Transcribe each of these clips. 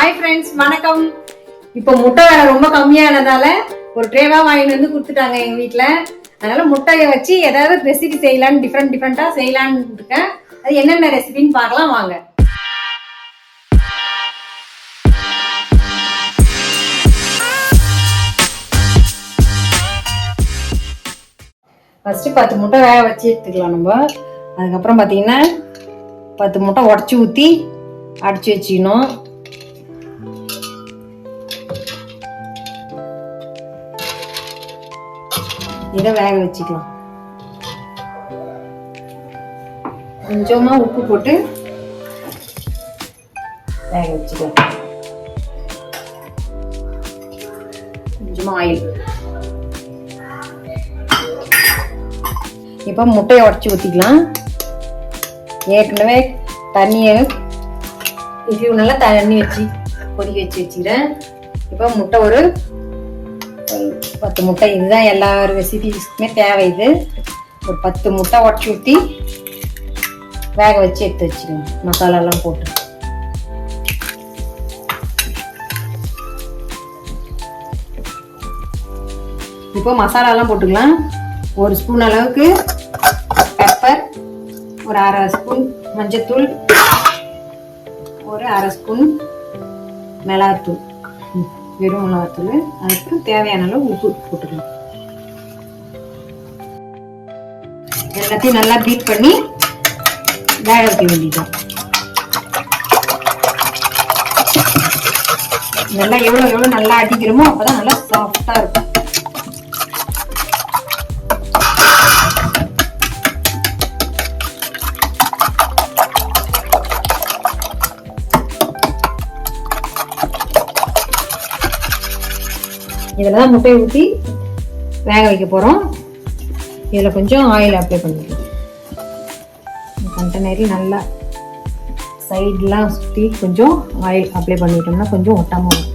Hi friends, வணக்கம். இப்போ முட்டை வேலை ரொம்ப கம்மியானதால ஒரு ட்ரேவா வாங்கிட்டு வந்து கொடுத்துட்டாங்க எங்க வீட்டுல. அதனால முட்டையை வச்சு ஏதாவது ரெசிபி செய்யலான்னு டிஃப்ரெண்டா செய்யலான்னு இருக்கேன். அது என்னென்ன ரெசிபின்னு பார்க்கலாம் வாங்க. ஃபர்ஸ்ட் 10 முட்டை வேக வச்சு எடுத்துக்கலாம் நம்ம. அதுக்கப்புறம் பார்த்தீங்கன்னா 10 முட்டை உடச்சி ஊற்றி அடிச்சு வச்சுக்கணும். இதை வேக வச்சுக்கலாம். கொஞ்சமா உப்பு போட்டு வேக வச்சுக்கலாம். கொஞ்சமா ஆயில். இப்போ முட்டையை உடச்சி ஊற்றிக்கலாம். ஏற்கனவே தண்ணியை இவ்வளோ நல்லா தண்ணி வச்சு கொதிக்க வச்சுக்கிறேன். இப்போ முட்டை ஒரு 10 முட்டை, இதுதான் எல்லா ரெசிபிஸ்க்குமே தேவை. இது ஒரு 10 முட்டை உடச்சி ஊற்றி வேக வச்சு எடுத்து வச்சுக்கணும். மசாலாலாம் போட்டு இப்போ மசாலாலாம் போட்டுக்கலாம். ஒரு ஸ்பூன் அளவுக்கு பெப்பர், ஒரு 1/2 ஸ்பூன் மஞ்சத்தூள், ஒரு 1/2 ஸ்பூன் மிளகாத்தூள், வெறும் மிளகாத்தூள். அதுக்கு தேவையான அளவு உப்பு போட்டுக்கலாம். எல்லாத்தையும் நல்லா பீட் பண்ணி வேக வைக்க வேண்டியதுதான். நல்லா எவ்வளவு நல்லா அடிக்கிறோமோ அப்பதான் நல்லா சாஃப்டா இருக்கும். இதில் தான் முட்டையை ஊற்றி வேக வைக்க போகிறோம். இதில் கொஞ்சம் ஆயில் அப்ளை பண்ணிக்கலாம். கண்டெய்னரில் நல்லா சைட்லாம் சுற்றி கொஞ்சம் ஆயில் அப்ளை பண்ணிட்டோம்னா கொஞ்சம் ஒட்டாமல் வரும்.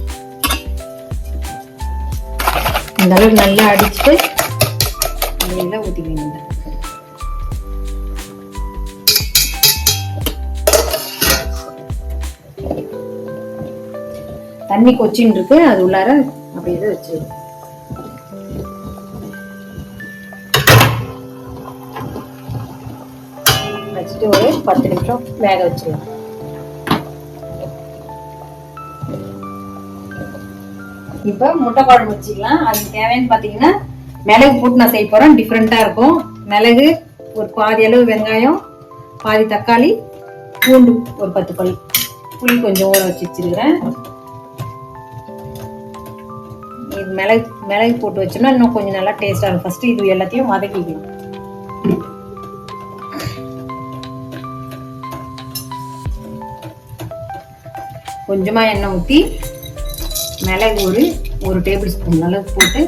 இந்த அளவுக்கு நல்லா அடிச்சுட்டு அதெல்லாம் ஊற்றிக்கணும். தண்ணி கொச்சின்னு இருக்கு, அது உள்ளார அப்படியே வச்சிடும். வச்சுட்டு ஒரு 10 நிமிஷம் வேக வச்சிடலாம். இப்ப முட்டை குழம்பு வச்சுக்கலாம். அதுக்கு தேவைன்னு பாத்தீங்கன்னா மிளகு போட்டு நான் செய்ய போறேன். டிஃப்ரெண்டா இருக்கும். மிளகு, ஒரு பாதி அளவு வெங்காயம், பாதி தக்காளி, பூண்டு ஒரு 10 பல், புளி கொஞ்சம் ஊற வச்சு வச்சிருக்கிறேன். மிளகு போட்டு வச்சோம்னா இன்னும் கொஞ்சம் நல்லா டேஸ்டா இருக்கும். ஃபர்ஸ்ட் இது எல்லாத்தையும் வதக்கிக்கலாம். கொஞ்சமா எண்ணெய் ஊற்றி மிளகு ஒரு டேபிள் ஸ்பூன் அளவு போட்டு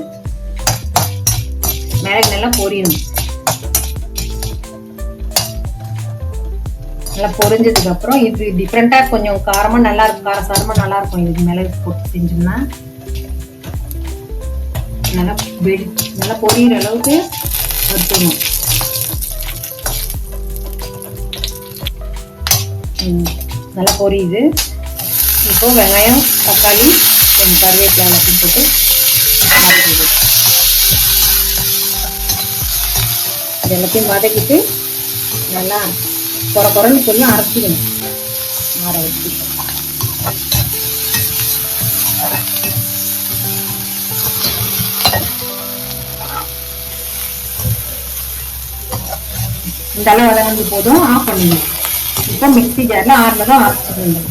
மிளகு நல்லா பொரியணும். நல்லா பொரிஞ்சதுக்கு அப்புறம் இது டிஃப்ரெண்டா கொஞ்சம் காரமா நல்லா இருக்கும், காரசாரமா நல்லா இருக்கும். இது மிளகு போட்டு செஞ்சோம்னா நல்லா பொரியிற அளவுக்கு வறுத்துக்கணும். நல்லா பொரியுது. இப்போ வெங்காயம், தக்காளி, கொஞ்சம் கருவேப்பிலை எல்லாத்தையும் போட்டு இது எல்லாத்தையும் வதக்கிட்டு நல்லா குறைன்னு கொஞ்சம் அரைச்சிக்கணும். ஆற வச்சு இந்த அளவு வதங்கி போதும், ஆஃப் பண்ணிடணும். இப்போ மிக்ஸி ஜார்ல ஆறுனதான் அரைச்சிக்கணும்.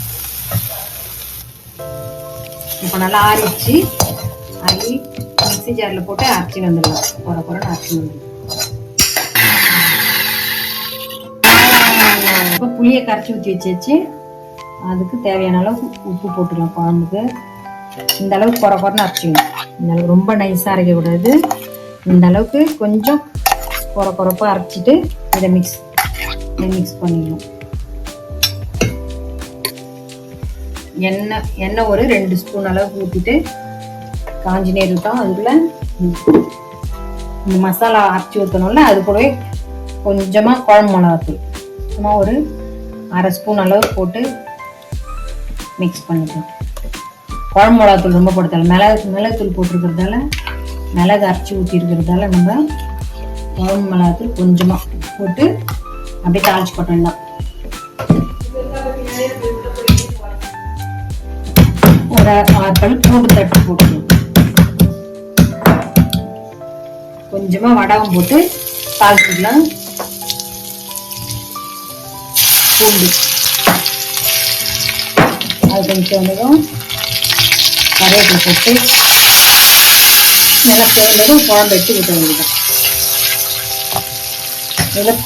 இப்போ நல்லா ஆறிடுச்சு. மிக்ஸி ஜார்ல போட்டு அரைச்சி வந்துடலாம். குறைன்னு அரைச்சி வந்துடலாம். இப்போ புளியை கரைச்சி ஊற்றி வச்சாச்சு. அதுக்கு தேவையான அளவுக்கு உப்பு போட்டுக்கலாம். குழம்புக்கு இந்த அளவுக்கு குறைன்னு அரைச்சிக்கணும். இந்த அளவுக்கு ரொம்ப நைஸாக அரைக்கக்கூடாது. இந்த அளவுக்கு கொஞ்சம் குறைப்பா அரைச்சிட்டு இதை மிக்ஸ் பண்ணிடணும். எண்ணெய் ஒரு 2 ஸ்பூன் அளவுக்கு ஊற்றிட்டு காஞ்சி நேரம் விட்டோம். அதுக்குள்ள இந்த மசாலா அரைச்சி ஊற்றணும்ல, அது கூடவே கொஞ்சமாக குழம்பு மிளகாத்தூள் சும்மா ஒரு 1/2 ஸ்பூன் அளவு போட்டு மிக்ஸ் பண்ணிக்கலாம். குழம்பு மிளகாத்தூள் ரொம்ப போடுறதால மிளகுத்தூள் போட்டிருக்கிறதால மிளகு அரைச்சி ஊற்றி இருக்கிறதால நம்ம குழம்பு மிளகாத்தூள் கொஞ்சமாக போட்டு அப்படியே தாளிச்சு போட்டோம்னா ஒரு 6 பல் பூண்டு தட்டு போட்டுக்கணும். கொஞ்சமா வடகம் போட்டு தாளிச்சுக்கலாம். பூண்டு அது கொஞ்சம் வந்ததும் கருவேப்பிலை போட்டு நல்லா சேர்ந்ததும் குழம்பு எடுத்து ஊற்ற வேண்டியதான். இதில்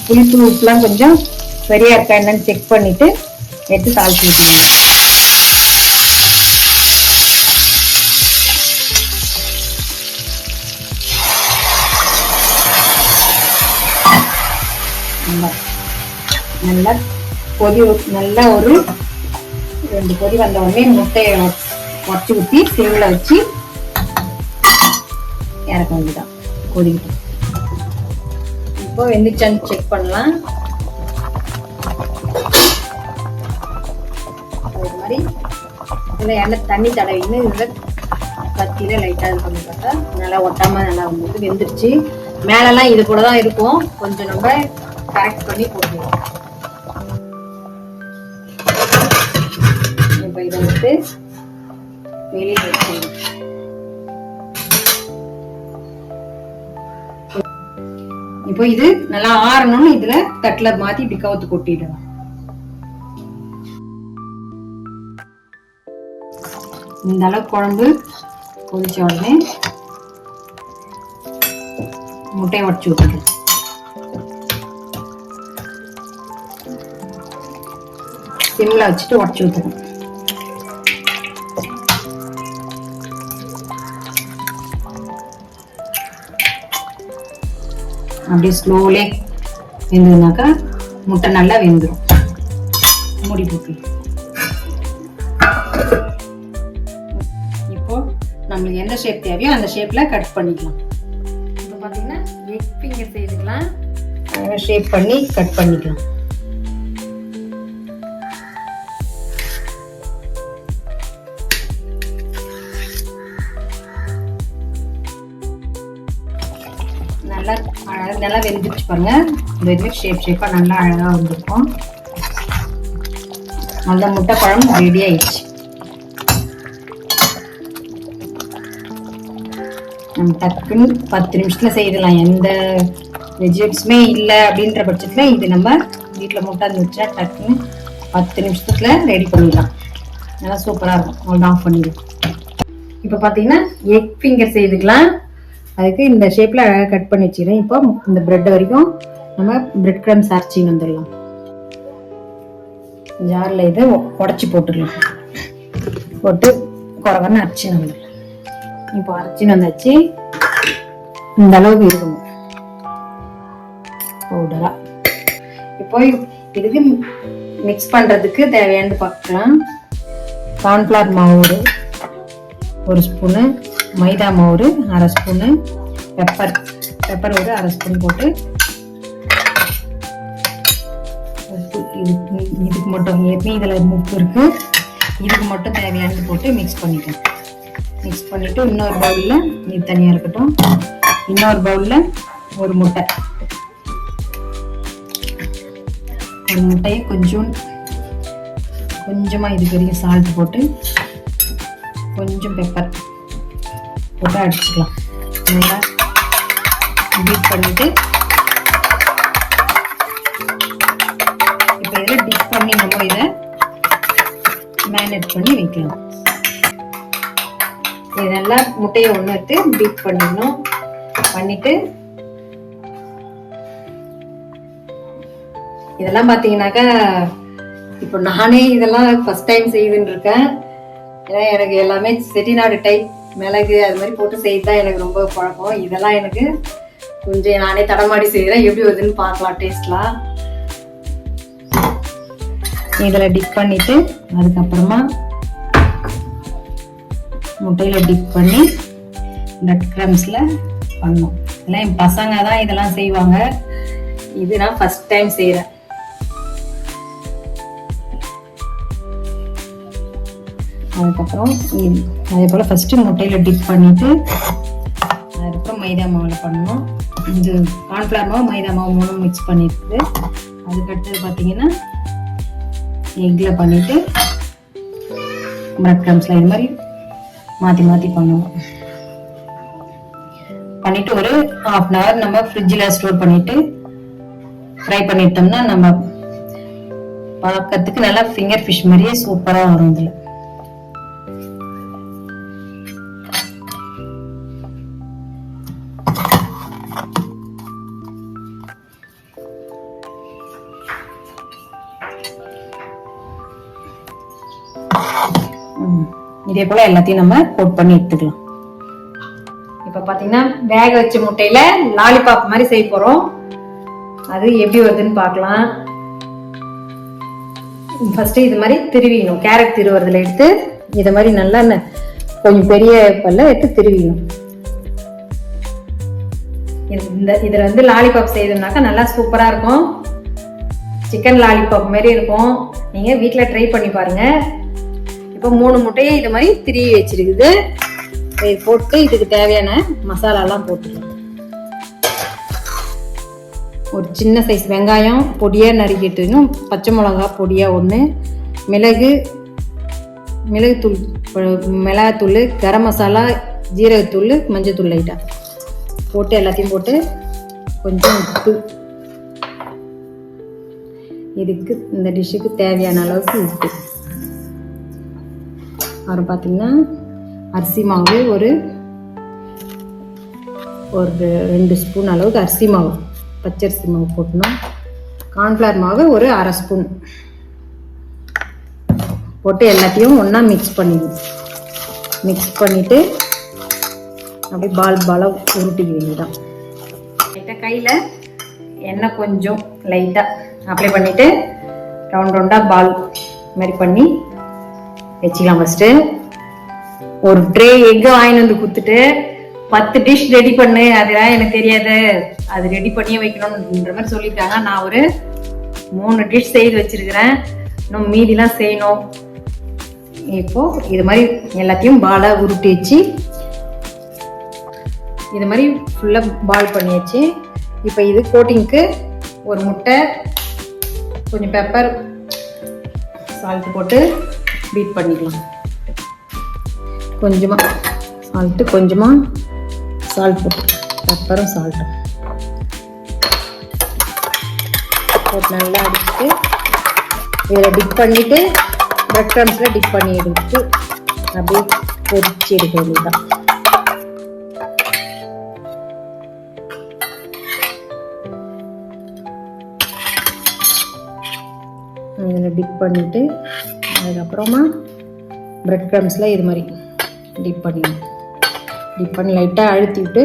புளிப்பு உப்புலாம் கொஞ்சம் சரியா இருக்கா என்னன்னு செக் பண்ணிட்டு எடுத்து தாளிச்சு ஊற்றணும். நல்லா நல்லா ஒரு 2 கொதி வந்த உடனே முட்டையை உடச்சி ஊற்றி சிம்ல வச்சு இறக்க வேண்டியதான். கொதிக்கிட்டு இப்போ வெந்துச்சான்னு செக் பண்ணலாம். அது மாதிரி இதில் எண்ணெய் தண்ணி தடவின்னு இதில் கத்தியில லைட்டாக இது பண்ணி பார்த்தா நல்லா ஒட்டாமல் நல்லா வந்து வெந்துருச்சு. மேலெல்லாம் இது கூட தான் இருக்கும், கொஞ்சம் நம்ம கரெக்ட் பண்ணி போட்டுருவோம். இப்போ இதை வந்து வெளியே வச்சுக்கணும். இப்போ இது நல்லா ஆறணும்னு இதுல தட்டுல மாத்தி இப்படி கவுத்து கொட்டிடலாம். இந்த அளவு குழம்பு கொதிச்ச உடனே முட்டையை உடச்சு விட்டுடும். சிம்ல வச்சுட்டு உடச்சு ஊற்றணும். அப்படியே ஸ்லோலே வெந்ததுனாக்கா முட்டை நல்லா வெந்துடும். மூடி போட்டு இப்போ நம்மளுக்கு எந்த ஷேப் தேவையோ அந்த ஷேப்ல கட் பண்ணிக்கலாம். இப்போ பார்த்தீங்கன்னா எக் ஃபிங்கர் செய்துக்கலாம். ஷேப் பண்ணி கட் பண்ணிக்கலாம். நல்லா வெந்துச்சு பாருங்க. இந்த ஷேப்பா நல்லா அழகா வந்திருக்கும். நல்ல முட்டை குழம்பு ரெடி ஆயிடுச்சு. நம்ம டக்குன்னு 10 நிமிஷத்துல செய்யலாம். எந்த வெஜிடபிள்ஸுமே இல்லை அப்படின்ற பட்சத்துல இது நம்ம வீட்டில் முட்டை இருந்துச்சா டக்குன்னு 10 நிமிஷத்துல ரெடி பண்ணிடலாம். நல்லா சூப்பரா இருக்கும். அவ்வளோ ஆஃப் பண்ணிடலாம். இப்போ பார்த்தீங்கன்னா எக் ஃபிங்கர் செய்துக்கலாம். அதுக்கு இந்த ஷேப்ல அழகாக கட் பண்ணி வச்சுக்கிறேன். இப்போ இந்த பிரெட் வரைக்கும் நம்ம பிரெட் கிரம்ஸ் அரைச்சின்னு வந்துடலாம். ஜாரில் இதை உடச்சி போட்டுடலாம். போட்டு குறவன்னு அரைச்சின்னு வந்துடலாம். இப்போ அரைச்சின்னு வந்தாச்சு. இந்த அளவுக்கு இருக்கணும் பவுடரா. இப்போ இதுக்கு மிக்ஸ் பண்றதுக்கு தேவையானது பார்க்கலாம். கார்ன்ஃபிளவர் மாவு 1 ஸ்பூனு, மைதா மாவு 1/2 ஸ்பூனு, பெப்பர் ஒரு 1/2 ஸ்பூன் போட்டு இதுக்கு மட்டும் ஏற்கனவே இதில் உப்பு இருக்கு, இதுக்கு மட்டும் தேவையானது போட்டு மிக்ஸ் பண்ணிட்டேன். மிக்ஸ் பண்ணிட்டு இன்னொரு பவுலில் இது தனியாக இருக்கட்டும். இன்னொரு பவுலில் ஒரு முட்டையை கொஞ்சமாக இதுக்கு வரைக்கும் சால்ட் போட்டு கொஞ்சம் பெப்பர் போட்டு அடிச்சுக்கலாம். நல்லா பீட் பண்ணிட்டு இப்போ இதில் டிப் பண்ணி நம்ம இதை மேரினேட் பண்ணி வைக்கலாம். இது நல்லா முட்டையை ஒன்று எடுத்து பீட் பண்ணிடணும். பண்ணிட்டு இதெல்லாம் பார்த்தீங்கன்னாக்கா இப்போ நானே இதெல்லாம் ஃபர்ஸ்ட் டைம் செய்துன்னு இருக்கேன். ஏன்னா எனக்கு எல்லாமே செட்டிநாடு டைப் மிளகு அது மாதிரி போட்டு செய்யதான் எனக்கு ரொம்ப பழக்கம். இதெல்லாம் எனக்கு கொஞ்சம் நானே தடமாடி செய்கிறேன். எப்படி வருதுன்னு பார்க்கலாம் டேஸ்ட்லாம். இதில் டிப் பண்ணிட்டு அதுக்கப்புறமா முட்டையில் டிப் பண்ணி பிரெட் கிரம்ஸில் பண்ணோம். இதெல்லாம் என் பசங்க தான் இதெல்லாம் செய்வாங்க. இது நான் ஃபர்ஸ்ட் டைம் செய்கிறேன். அதுக்கப்புறம் அதே போல் ஃபஸ்ட்டு முட்டையில் டிப் பண்ணிவிட்டு அதுக்கப்புறம் மைதா மாவில் பண்ணணும். இது கார்ன்ஃப்ளவர் மாவு மைதா மாவு 3 மிக்ஸ் பண்ணிட்டு அதுக்கடுத்தது பார்த்தீங்கன்னா எக்கில் பண்ணிவிட்டு பிரெட் க்ரம்ஸில் இது மாதிரி மாற்றி மாற்றி பண்ணுவோம். பண்ணிவிட்டு ஒரு 1/2 hour நம்ம ஃப்ரிட்ஜில் ஸ்டோர் பண்ணிவிட்டு ஃப்ரை பண்ணிட்டோம்னா நம்ம பார்க்கறதுக்கு நல்லா ஃபிங்கர் ஃபிஷ் மாதிரியே சூப்பராக வரும். இதில் இதே போல எல்லாத்தையும் நம்ம கோட் பண்ணி எடுத்துக்கலாம். இப்ப பாத்தீங்கன்னா வேக வச்ச முட்டையில லாலிபாப் மாதிரி செய்ய போறோம். அது எப்படி வருதுன்னு பார்க்கலாம். ஃபர்ஸ்ட் இது மாதிரி திருவிக்கணும். கேரட் திருவுறதுல எடுத்து இதை மாதிரி நல்லா கொஞ்சம் பெரிய பல்ல எடுத்து திருவிக்கணும். இதுல வந்து லாலிபாப் செய்யணும்னாக்கா நல்லா சூப்பரா இருக்கும். சிக்கன் லாலிபாப் மாதிரி இருக்கும். நீங்க வீட்டுல ட்ரை பண்ணி பாருங்க. இப்போ 3 முட்டையை இது மாதிரி திருவி வச்சிருக்குது. போட்டு இதுக்கு தேவையான மசாலாலாம் போட்டுக்கலாம். ஒரு சின்ன சைஸ் வெங்காயம் பொடியாக நறுக்கிட்டுணும், பச்சை மிளகா பொடியாக 1, மிளகுத்தூள், மிளகாத்தூள், கரம் மசாலா, ஜீரகத்தூள், மஞ்சத்தூள் லைட்டாக போட்டு எல்லாத்தையும் போட்டு கொஞ்சம் உப்பு, இதுக்கு இந்த டிஷ்ஷுக்கு தேவையான அளவுக்கு உப்பு. அப்புறம் பார்த்தீங்கன்னா அரிசி மாவு ஒரு 2 ஸ்பூன் அளவுக்கு அரிசி மாவு, பச்சரிசி மாவு போட்டணும். கார்ன்ஃப்ளவர் மாவு ஒரு 1/2 ஸ்பூன் போட்டு எல்லாத்தையும் ஒன்றா மிக்ஸ் பண்ணிடணும். மிக்ஸ் பண்ணிவிட்டு அப்படியே பாலாக உருட்டிக்க வேண்டியதான். லைட்டாக கையில் எண்ணெய் கொஞ்சம் லைட்டாக அப்ளை பண்ணிவிட்டு ரவுண்டாக பால் மாதிரி பண்ணி வச்சுக்கலாம். ஃபஸ்ட்டு ஒரு ட்ரே எக்கு வாங்கிட்டு வந்து கொடுத்துட்டு 10 டிஷ் ரெடி பண்ணு, அதெல்லாம் எனக்கு தெரியாது, அது ரெடி பண்ணியே வைக்கணும்ன்ற மாதிரி சொல்லியிருக்காங்க. நான் ஒரு 3 டிஷ் செய்து வச்சிருக்கிறேன். இன்னும் மீதிலாம் செய்யணும். இப்போ இது மாதிரி எல்லாத்தையும் பாலாக உருட்டி வச்சு இது மாதிரி ஃபுல்லாக பால் பண்ணியாச்சு. இப்போ இது கோட்டிங்க்கு ஒரு முட்டை, கொஞ்சம் பெப்பர், சால்ட் போட்டு பீட் பண்ணிக்கலாம். கொஞ்சமாக சால்ட்டு, கொஞ்சமாக சால்ட் போட்டு, பெப்பரும் சால்ட்டும் போட்டு நல்லா அடிச்சுட்டு இதில் டிப் பண்ணிவிட்டு பிரெட் க்ரம்ஸில் டிப் பண்ணி எடுத்து அப்படியே பொரிச்சு எடுக்க வேண்டியதுதான். இதில் டிப் பண்ணிவிட்டு அதுக்கப்புறமா பிரெட் க்ரம்ஸில் இது மாதிரி டிப் பண்ணி லைட்டாக அழுத்தி விட்டு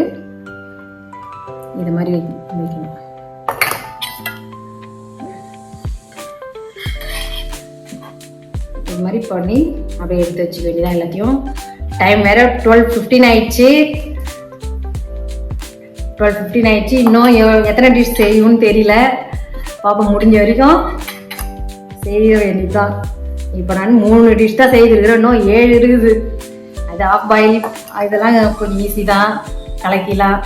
இது மாதிரி வைக்கணும். இது மாதிரி பண்ணி அப்படியே எடுத்து வச்சுக்க வேண்டியதான் எல்லாத்தையும். டைம் வேற 12:15 ஆயிடுச்சு. 12:15 ஆயிடுச்சு. இன்னும் எத்தனை டிஷ் செய்யும்னு தெரியல. பாப்பா முடிஞ்ச வரைக்கும் செய்ய வேண்டியதுதான். இப்போ நான் 3 டிஷ் தான் செய்திருக்கிறேன். இன்னும் 7 இருக்குது. அது ஆஃப் பாயில் இதெல்லாம் கொஞ்சம் ஈஸி தான், கலக்கிலாம்.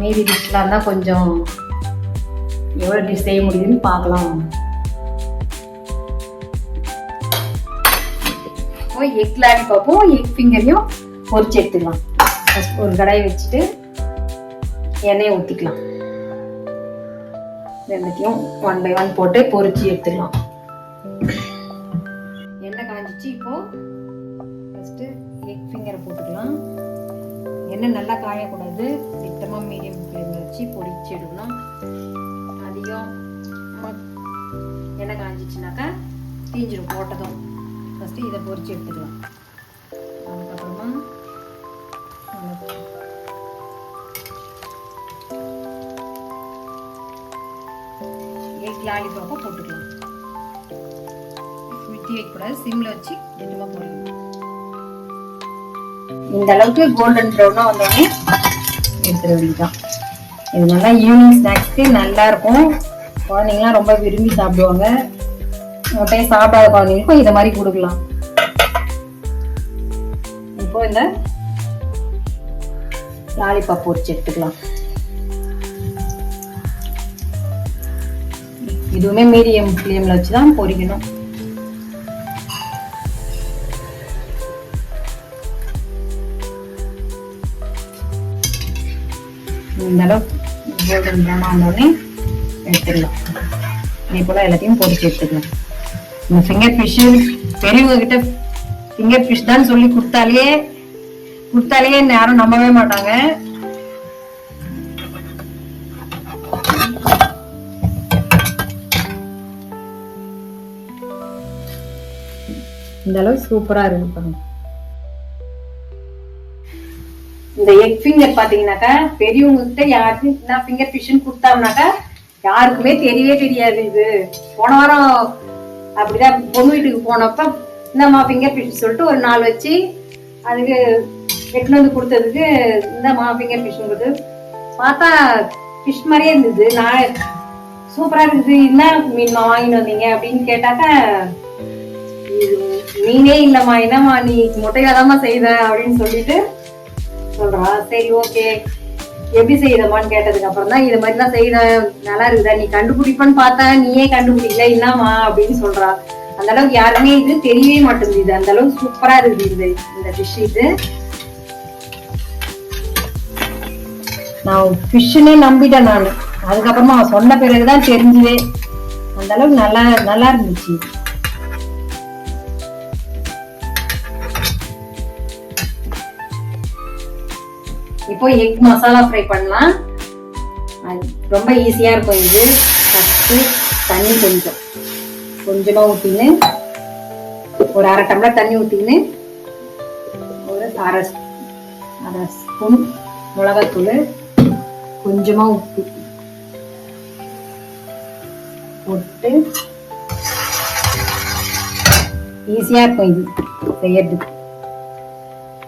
மீதி டிஷ்லாம் தான் கொஞ்சம் எவ்வளோ டிஷ் செய்ய முடியுதுன்னு பார்க்கலாம். எக் லாலிபாப்பும் எக் ஃபிங்கரையும் பொரிச்சு எடுத்துக்கலாம். ஒரு கடாயை வச்சுட்டு எண்ணெயை ஊற்றிக்கலாம். எல்லாத்தையும் 1 by 1 போட்டு பொரிச்சு எடுத்துக்கலாம். எண்ணெய் காஞ்சிச்சு. இப்போ ஃபஸ்ட்டு எக் ஃபிங்கரை போட்டுக்கலாம். எண்ணெய் நல்லா காயக்கூடாது. திட்டமாக மீடியம் ஃப்ளேமில் வச்சு பொரிச்சு எடுக்கணும். அதிகம் எண்ணெய் காஞ்சிச்சுனாக்கா தீஞ்சிடும் போட்டதும். ஃபஸ்ட்டு இதை பொரிச்சு எடுத்துக்கலாம். அதுக்கப்புறமா எக் லாலிபாப்பை போட்டுக்கலாம். விட்டி வைக்கக்கூடாது, சிம்மில் வச்சு மெதுவாக போடணும். இந்த அளவுக்கு கோல்டன் ப்ரௌனாக வந்தோடனே எடுத்துட வேண்டியதான். இது நல்லா ஈவினிங் ஸ்நாக்ஸ்க்கு நல்லா இருக்கும். குழந்தைங்களாம் ரொம்ப விரும்பி சாப்பிடுவாங்க. முட்டையை சாப்பிடாத குழந்தைங்களுக்கும் இதை மாதிரி கொடுக்கலாம். இப்போ இந்த லாலிபாப் பொரிச்சு எடுத்துக்கலாம். இதுவுமே மீடியம் ஃப்ளேம்ல வச்சுதான் பொரிக்கணும். இந்த அளவு கோல்டன் ப்ரௌன் ஆனோடனே எடுத்துக்கலாம். இதே போல எல்லாத்தையும் பொரிச்சு எடுத்துக்கலாம். இந்த ஃபிங்கர் ஃபிஷ் பெரியவங்க கிட்ட ஃபிங்கர் ஃபிஷ் தான் சொல்லி கொடுத்தாலே யாரும் நம்பவே மாட்டாங்க. இந்த அளவு சூப்பரா இருக்கு பாருங்க. இந்த எக் ஃபிங்கர் பாத்தீங்கன்னாக்கா பெரியவங்க கிட்ட யாருக்கு நான் ஃபிங்கர் ஃபிஷ்ன்னு கொடுத்தாருனாக்கா யாருக்குமே தெரியவே தெரியாது. இது போன வாரம் அப்படிதான் பொண்ணு வீட்டுக்கு போனப்ப இந்தம்மா ஃபிங்கர் ஃபிஷ் சொல்லிட்டு ஒரு 4 வச்சு அதுக்கு எட்டுன்னு வந்து கொடுத்ததுக்கு இந்தம்மா ஃபிங்கர் ஃபிஷ் கொடுத்து பார்த்தா ஃபிஷ் மாதிரியே இருந்தது. நான் சூப்பரா இருக்குது, என்ன மீன்மா வாங்கிட்டு வந்தீங்க அப்படின்னு கேட்டாக்கா மீனே இல்லம்மா, என்னம்மா நீ முட்டையிலதாம்மா செய்த அப்படின்னு சொல்லிட்டு சொல்றா. சரி ஓகே எப்படி செய்தமான்னு கேட்டதுக்கு அப்புறம் தான் இது மாதிரிலாம் செய்த நல்லா இருக்குதா, நீ கண்டுபிடிப்பன்னு பார்த்தா நீயே கண்டுபிடிக்கல என்னம்மா அப்படின்னு சொல்றா. அந்த அளவுக்கு யாருமே இது தெரியவே மாட்டேங்குது. அந்த அளவுக்கு சூப்பரா இருக்குது இந்த டிஷ். இது நான் ஃபிஷ்ஷுன்னே நம்பிட்டேன் நான். அதுக்கப்புறமா சொன்ன பிறகுதான் தெரிஞ்சுதே. அந்த அளவுக்கு நல்லா இருந்துச்சு. இப்போ எக் மசாலா ஃப்ரை பண்ணலாம். ரொம்ப ஈஸியா இருக்கும் இது. ஃபர்ஸ்ட் தண்ணி கொஞ்சமா ஊத்தின்னு ஒரு 1/2 டம்ளர் தண்ணி ஊத்தின்னு ஒரு அரை ஸ்பூன் மிளகாத்தூள், கொஞ்சமா உப்பு போட்டு ஈஸியா இருக்கும் இது செய்யறதுக்கு.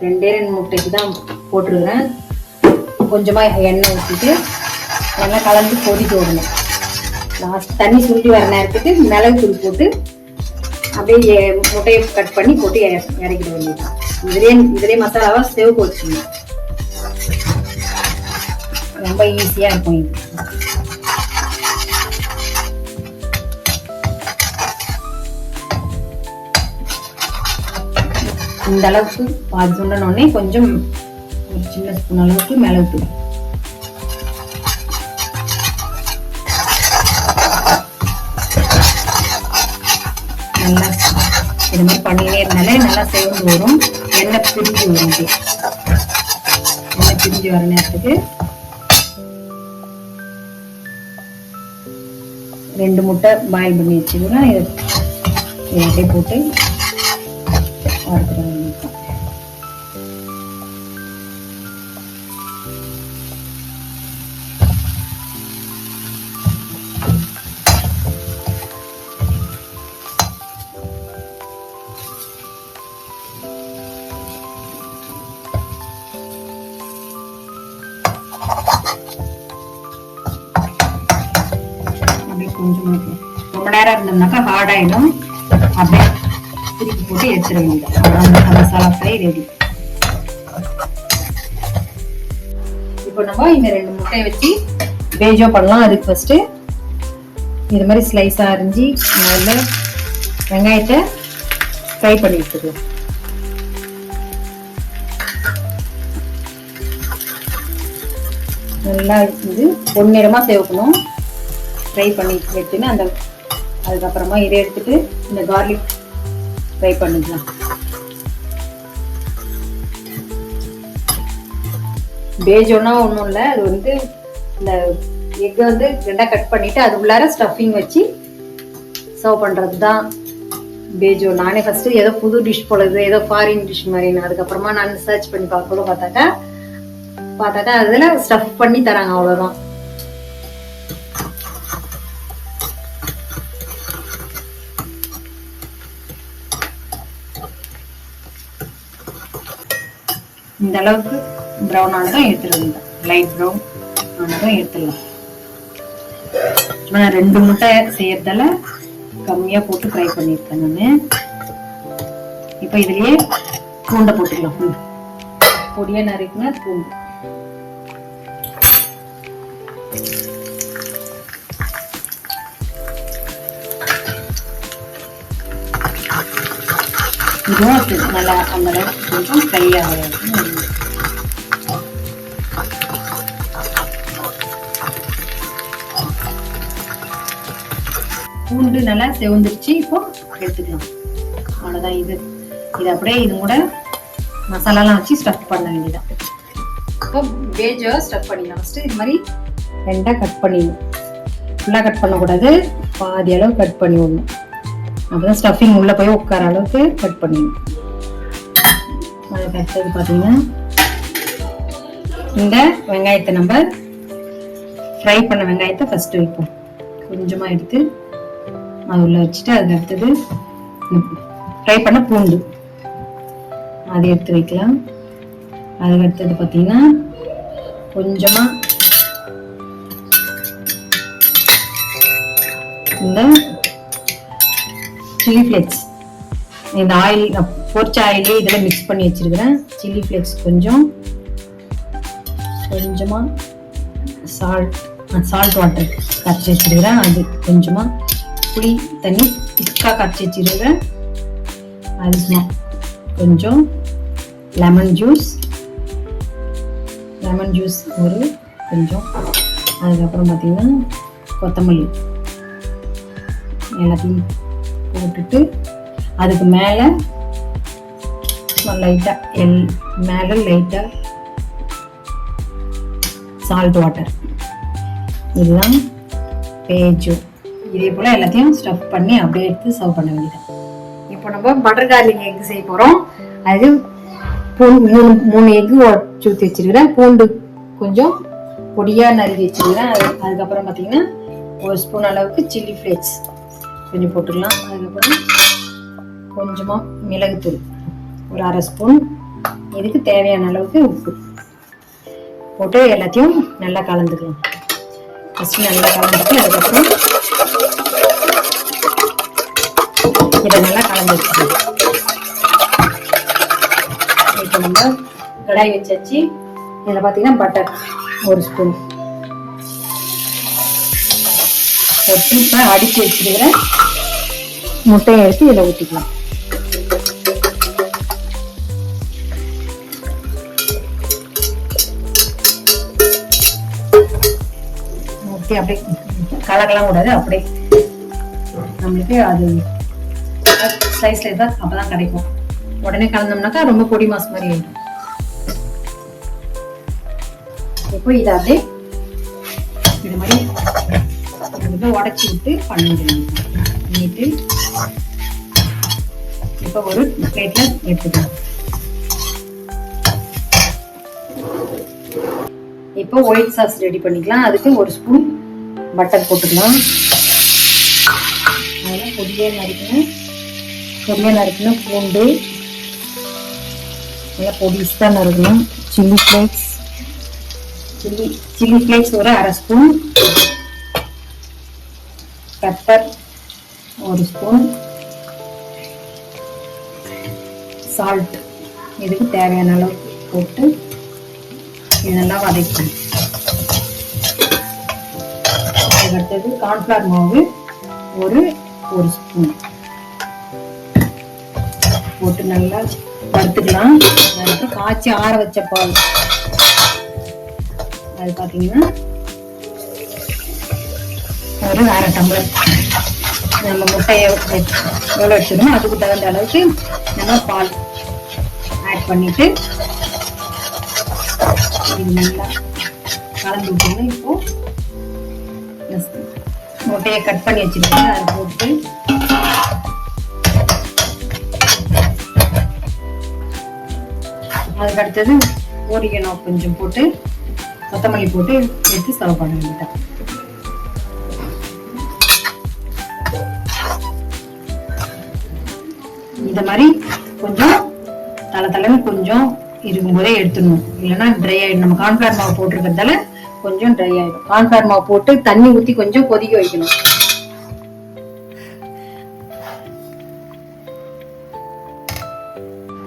2 முட்டைக்கு தான் போட்டுருவேன். கொஞ்சமா எண்ணெய் ஊற்றிட்டு நல்லா கலந்து கொதிக்க விடணும். லாஸ்ட் தண்ணி சுண்டி வர நேரத்துக்கு மிளகுத்தூள் போட்டு அப்படியே முட்டையை கட் பண்ணி போட்டு இறக்கிட வேண்டியதுதான். இதுலேயே மசாலாவா சேவ் வச்சுக்கணும். ரொம்ப ஈஸியா இருக்கும் இது. இந்த அளவுக்கு பாதி சுண்டனோடனே கொஞ்சம் ஒரு சின்ன ஸ்பூன் அளவுக்கு மிளகுத்தூள், நல்லா இது மாதிரி பண்ணினே இருந்தாலே நல்லா சேர்ந்து வரும். எண்ணெய் பிரிஞ்சு வரும். எண்ணெய் பிரிஞ்சு வர நேரத்துக்கு 2 முட்டை பாயில் பண்ணி வச்சுக்கலாம். இதை அப்படியே போட்டு வறுத்துட வேண்டியது. கொஞ்சம் ரொம்ப நேரம் இருந்தோம்னாக்கா ஹார்ட் ஆயிடும். அப்படியே திருப்பி போட்டு எடுத்துட வேண்டியது. Masala fry ready. இப்போ நம்ம இந்த 2 முட்டையை வச்சு பேஜோ பண்ணலாம். அதுக்கு ஃபர்ஸ்ட் இது மாதிரி ஸ்லைஸா அரிஞ்சு முதல்ல வெங்காயத்தை ஃப்ரை பண்ணி எடுத்துக்கலாம். நல்லா இது பொன்னிறமா சேவக்கணும். ஃப்ரை பண்ணி வச்சுன்னு அதுக்கப்புறமா இதை எடுத்துட்டு இந்த கார்லிக் ஃப்ரை பண்ணிக்கலாம். பேஜோனா ஒன்றும் இல்லை, அது வந்து இந்த எக்கை வந்து 2ஆ கட் பண்ணிட்டு அது உள்ளார ஸ்டஃபிங் வச்சு சர்வ் பண்ணுறது தான் பேஜோ. நானே ஃபர்ஸ்ட் ஏதோ புது டிஷ் போலது, ஏதோ ஃபாரின் டிஷ் மாதிரி. அதுக்கப்புறமா நான் சர்ச் பண்ணி பார்க்கணும் பார்த்தாக்கா அதில் ஸ்டஃப் பண்ணி தராங்க, அவ்வளோதான். இந்த அளவுக்கு ப்ரௌன் ஆனதும் எடுத்துடலாம். லைட் ப்ரௌன் ஆனதும் எடுத்துடலாம். நான் 2 முட்டை செய்யறதால கம்மியா போட்டு ஃப்ரை பண்ணியிருக்கேன் நான். இப்போ இதுலயே பூண்டை போட்டுக்கலாம். பொடியா நறுக்கின பூண்டு, இதுவும் நல்லா அந்த கொஞ்சம் ஃப்ரை ஆகும். பூண்டு நல்லா செவந்துருச்சு. இப்போ எடுத்துக்கலாம். அவ்வளோதான். இது அப்படியே இது கூட மசாலாலாம் வச்சு ஸ்டஃப் பண்ண வேண்டியதான். இப்போ வேஜை ஸ்டஃப் பண்ணிடலாம். ஃபஸ்ட்டு இது மாதிரி 2 கட் பண்ணிடணும். ஃபுல்லாக கட் பண்ணக்கூடாது, பாதி அளவு கட் பண்ணி விடணும். அப்போதான் ஸ்டஃபிங் உள்ளே போய் உட்கார அளவுக்கு கட் பண்ணிடணும். அதுக்கு அடுத்தது பார்த்தீங்கன்னா இந்த வெங்காயத்தை நம்ம ஃப்ரை பண்ண வெங்காயத்தை ஃபஸ்ட்டு வைப்போம். கொஞ்சமாக எடுத்து அது உள்ள வச்சுட்டு அதுக்கு அடுத்தது ஃப்ரை பண்ண பூண்டு அதை எடுத்து வைக்கலாம். அதுக்கு அடுத்தது பார்த்தீங்கன்னா கொஞ்சமாக இந்த சில்லி ஃப்ளேக்ஸ், இந்த ஆயில் பொரிச்ச ஆயிலே இதில் மிக்ஸ் பண்ணி வச்சிருக்கிறேன். சில்லி ஃப்ளேக்ஸ் கொஞ்சமாக சால்ட் வாட்டர் கரைச்சி வச்சிருக்கிறேன். அது கொஞ்சமாக புளி தண்ணி திக்காக கரைச்சி வச்சிருக்கிறேன். அது கொஞ்சம் லெமன் ஜூஸ் ஒரு கொஞ்சம். அதுக்கப்புறம் பார்த்தீங்கன்னா கொத்தமல்லி எல்லாத்தையும் போட்டுட்டு அதுக்கு மேலே லைட்டாக சால்ட் வாட்டர். இதுதான் பேஜோ. இதே போல் எல்லாத்தையும் ஸ்டஃப் பண்ணி அப்படியே எடுத்து சர்வ் பண்ண வேண்டியது. இப்போ நம்ம பட்டர் கார்லிக் எக் செய்ய போகிறோம். அது 3 எக்கு உடச்சி ஊற்றி வச்சிருக்கிறேன். பூண்டு கொஞ்சம் பொடியாக நறுக்கி வச்சிருக்கிறேன். அதுக்கப்புறம் பார்த்தீங்கன்னா 1 ஸ்பூன் அளவுக்கு சில்லி ஃப்ளேக்ஸ் கொஞ்சம் போட்டுக்கலாம். அதுக்கப்புறம் கொஞ்சமாக மிளகுத்தூள் ஒரு 1/2 ஸ்பூன். இதுக்கு தேவையான அளவுக்கு உப்பு போட்டு எல்லாத்தையும் நல்லா கலந்துக்கலாம். ஃபஸ்ட்டு நல்லா கலந்துட்டு அதுக்கப்புறம் இதை நல்லா கலந்து வச்சுக்கலாம். இப்போ நம்ம கடாய் வச்சாச்சு. இதில் பார்த்தீங்கன்னா பட்டர் 1 ஸ்பூன் போட்டு இப்போ அடித்து வச்சுருக்கிற முட்டையை எடுத்து இதில் ஊற்றிக்கலாம். ஊற்றி அப்படியே கலக்கலாம் கூடாது. அப்படியே நம்மளுக்கு அது ஸ்லைஸ்ல தான் அப்பதான் கிடைக்கும். உடனே கலந்தோம்னாக்கா ரொம்ப பொடி மாஸ் மாதிரி ஆயிடும். இப்போ இதை அப்படியே இது மாதிரி உடச்சி விட்டு பண்ணிட்டு இப்போ ஒரு பிளேட்ல எடுத்துக்கலாம். இப்போ ஒயிட் சாஸ் ரெடி பண்ணிக்கலாம். அதுக்கு 1 ஸ்பூன் பட்டர் போட்டுக்கலாம். அதெல்லாம் பொடியா நறுக்கணும். பூண்டு நல்லா பொடிசா நறுக்கணும். சில்லி ஃப்ளேக்ஸ் ஒரு 1/2 ஸ்பூன். Pepper 1 spoon. சால்ட் இதுக்கு தேவையான அளவு போட்டு இதெல்லாம் வதக்கணும். அடுத்தது கார்ன்ஃப்ளவர் மாவு ஒரு ஸ்பூன் போட்டு நல்லா வறுத்துக்கலாம். அதுக்கப்புறம் காய்ச்சி ஆற வச்ச பால் அது பார்த்தீங்கன்னா ஒரு 1/2 டம்ளர். நம்ம முட்டையை எவ்வளோ வச்சுக்கணும் அதுக்கு தகுந்த அளவுக்கு நம்ம பால் ஆட் பண்ணிட்டு இது நல்லா கலந்து விட்டுங்க. இப்போ முட்டையை கட் பண்ணி வச்சிருக்கேன். அதை போட்டு அதுக்கு அடுத்தது ஓரிகனோ கொஞ்சம் போட்டு கொத்தமல்லி போட்டு எடுத்து சர்வ் பண்ண வேண்டியதான். இந்த மாதிரி கொஞ்சம் தலை கொஞ்சம் இருக்கும்போதே எடுத்துடணும். இல்லைன்னா ட்ரை ஆயிடும். நம்ம கார்ன்ஃப்ளவர் மாவு போட்டிருக்கிறதால கொஞ்சம் ட்ரை ஆயிடும். கார்ன்ஃப்ளவர் மாவு போட்டு தண்ணி ஊற்றி கொஞ்சம் கொதிக்க வைக்கணும்.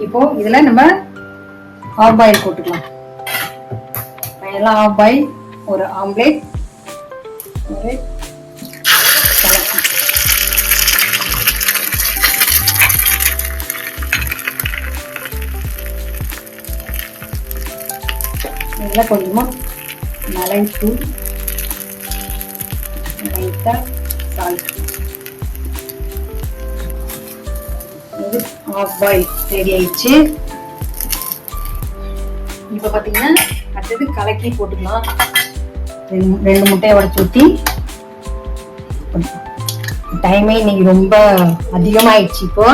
இப்போ இதுல நம்ம ஆஃப் பாயில் போட்டுக்கலாம். எல்லாம் ஆஃப் பாயில், ஒரு ஆம்லேட், ஒரு இதில் கொஞ்சமாக மிளகுத்தூள், லைட்டாக சால்ட். இது ஆஃப் பாயில் ரெடி ஆயிடுச்சு. இப்போ பார்த்தீங்கன்னா அடுத்தது கலக்கி போட்டுக்கலாம். ரெண்டு முட்டையை உடச்சி ஊற்றி. டைமே இன்னைக்கு ரொம்ப அதிகமாயிடுச்சு. இப்போ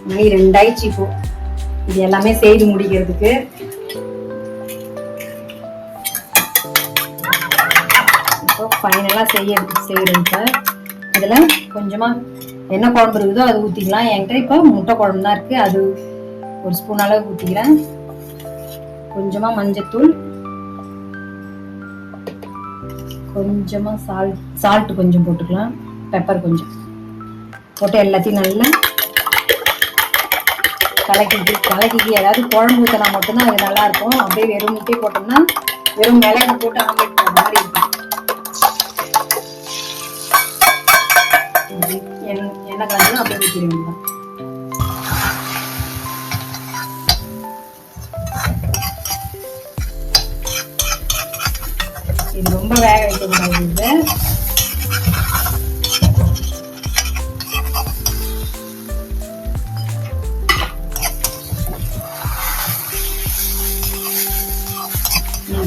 மணி 2 ஆயிடுச்சு. இப்போ இது எல்லாமே செய்து முடிக்கிறதுக்கு இப்போ ஃபைனலாக செய்யறோம். இப்போ அதில் கொஞ்சமாக என்ன குழம்பு இருக்குதோ அது ஊற்றிக்கலாம். என்கிட்ட இப்போ முட்டை குழம்பு தான் இருக்குது, அது ஒரு ஸ்பூன் அளவு ஊற்றிக்கிறேன். கொஞ்சமாக மஞ்சத்தூள், கொஞ்சமாக சால்ட் கொஞ்சம் போட்டுக்கலாம், பெப்பர் கொஞ்சம் போட்டு எல்லாத்தையும் நல்லா கலக்கி ஏதாவது குழம்பு ஊற்றினா மட்டும்தான் அது நல்லா இருக்கும். அப்படியே வெறும் முட்டை போட்டோம்னா வெறும் மிளகு போட்டு ஆம்லேட் போடுற மாதிரி இருக்கும். எண்ணெய் காய்ச்சலும் அப்படியே ஊற்றிடுவீங்க. இது ரொம்ப வேக வைக்கக்கூடாது. இந்த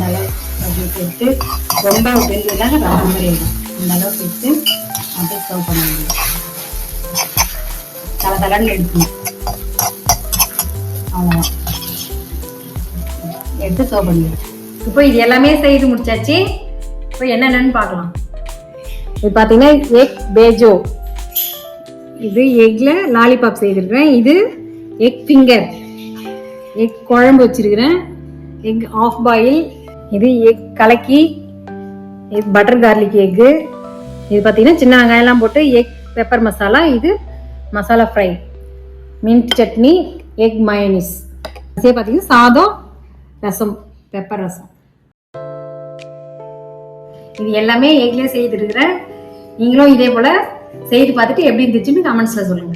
அளவு அப்படி எடுத்து ரொம்ப வெந்ததுன்னா ரசம் மாதிரி ஆயிடும். இந்த அளவுக்கு எடுத்து அப்படியே சர்வ் பண்ண முடியும். தலை எடுக்கணும். அவ்வளோதான், எடுத்து சர்வ் பண்ணிடுவோம். இப்போ இது எல்லாமே செய்து முடிச்சாச்சு. இப்போ என்னென்னு பார்க்கலாம். இது பார்த்தீங்கன்னா எக் பேஜோ, இது எக்ல லாலிபாப் செய்திருக்கிறேன். இது எக் ஃபிங்கர், எக் குழம்பு வச்சிருக்கிறேன். எக் ஆஃப் பாயில், இது எக் கலக்கி, எக் பட்டர் கார்லிக் எக்கு. இது பார்த்தீங்கன்னா சின்ன வெங்காயம்லாம் போட்டு எக் பெப்பர் மசாலா. இது masala fry, mint chutney, egg mayonnaise. பார்த்தீங்கன்னா சாதம், ரசம், பெப்பர் ரசம். இது எல்லாமே எக்லேயே செய்திருக்கிறேன். நீங்களும் இதே போல செய்து பார்த்துட்டு எப்படி இருந்துச்சுன்னு கமெண்ட்ஸ்ல சொல்லுங்க.